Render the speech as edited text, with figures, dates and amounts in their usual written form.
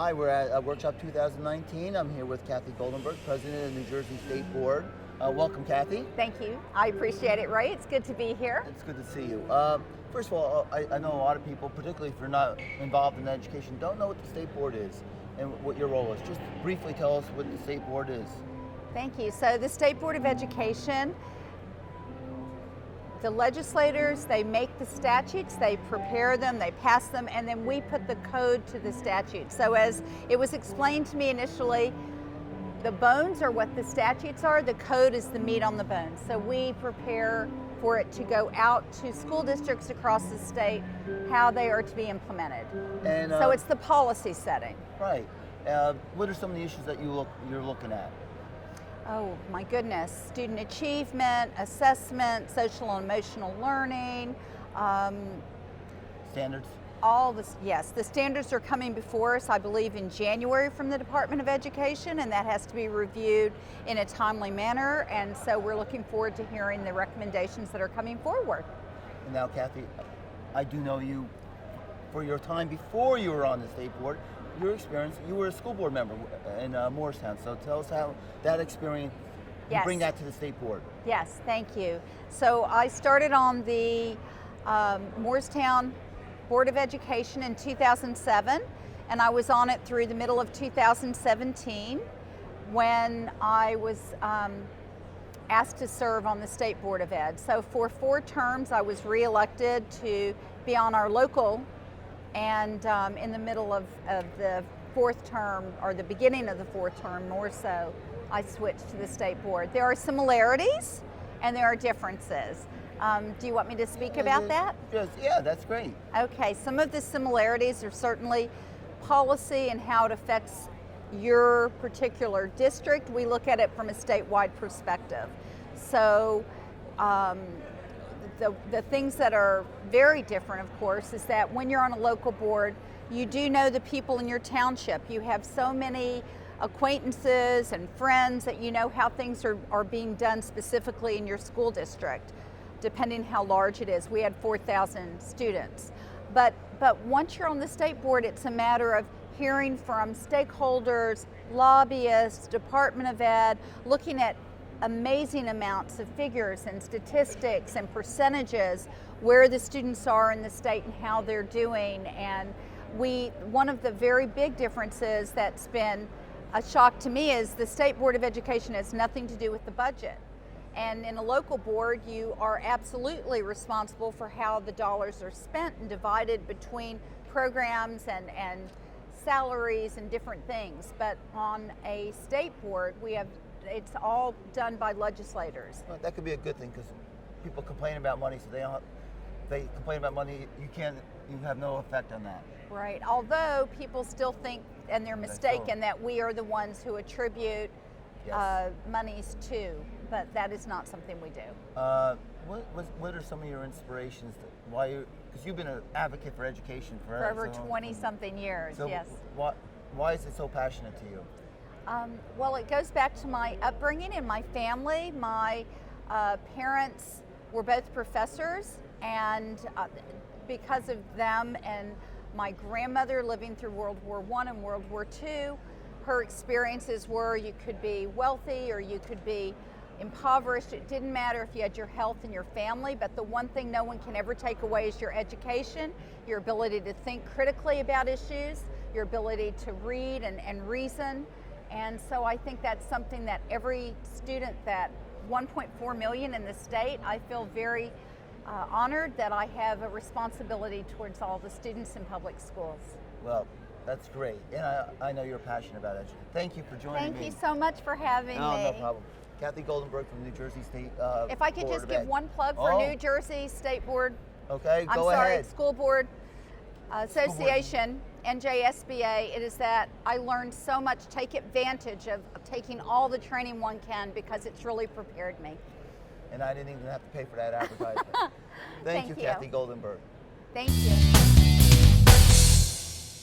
Hi, we're at Workshop 2019. I'm here with Kathy Goldenberg, President of the New Jersey State Board. Welcome, Kathy. Thank you. I appreciate it, Ray. It's good to be here. It's good to see you. First of all, I know a lot of people, particularly if you're not involved in education, don't know what the State Board is and what your role is. Just briefly tell us what the State Board is. Thank you. So the State Board of Education, the legislators, they make the statutes, they prepare them, they pass them, and then we put the code to the statute. So as it was explained to me initially, the bones are what the statutes are, the code is the meat on the bones. So we prepare for it to go out to school districts across the state, how they are to be implemented. And so it's the policy setting. Right. What are some of the issues that you're looking at? Oh my goodness, student achievement, assessment, social and emotional learning. Standards? Yes, the standards are coming before us, I believe, in January from the Department of Education, and that has to be reviewed in a timely manner, and so we're looking forward to hearing the recommendations that are coming forward. And now, Kathy, I do know you for your time before you were on the State Board. Your experience, you were a school board member in Morristown, so tell us how that experience, you bring that to the State Board. Yes, thank you. So I started on the Morristown Board of Education in 2007, and I was on it through the middle of 2017 when I was asked to serve on the State Board of Ed. So for 4 terms I was re-elected to be on our local, and in the middle of the 4th term, or the beginning of the 4th term more so, I switched to the State Board. There are similarities and there are differences. Do you want me to speak about that? Yes, yeah, that's great. Okay, some of the similarities are certainly policy and how it affects your particular district. We look at it from a statewide perspective. So the things that are very different, of course, is that when you're on a local board, you do know the people in your township. You have so many acquaintances and friends that you know how things are being done specifically in your school district, depending how large it is. We had 4,000 students. But once you're on the State Board, it's a matter of hearing from stakeholders, lobbyists, Department of Ed, looking at amazing amounts of figures and statistics and percentages where the students are in the state and how they're doing. And one of the very big differences that's been a shock to me is the State Board of Education has nothing to do with the budget. And in a local board, you are absolutely responsible for how the dollars are spent and divided between programs and salaries and different things. But on a state board, it's all done by legislators. Well, that could be a good thing, because people complain about money, so they complain about money, you have no effect on that. Right, although people still think, and they're mistaken, that we are the ones who attribute monies to, but that is not something we do. What are some of your inspirations? Because you've been an advocate for education for over 20-something years, so yes. Why is it so passionate to you? Well, it goes back to my upbringing and my family. My parents were both professors, and because of them and my grandmother living through World War I and World War II, her experiences were you could be wealthy or you could be impoverished. It didn't matter if you had your health and your family, but the one thing no one can ever take away is your education, your ability to think critically about issues, your ability to read and reason. And so I think that's something that every student, that 1.4 million in the state, I feel very honored that I have a responsibility towards all the students in public schools. Well, that's great. And I know you're passionate about education. Thank you for joining me. Thank you so much for having me. No problem. Kathy Goldenberg from New Jersey State If I could just give one plug for New Jersey State Board. Okay, go ahead. School Board Association, NJSBA. It is that I learned so much. Take advantage of taking all the training one can, because it's really prepared me. And I didn't even have to pay for that advertisement. Thank you, Kathy Goldenberg. Thank you.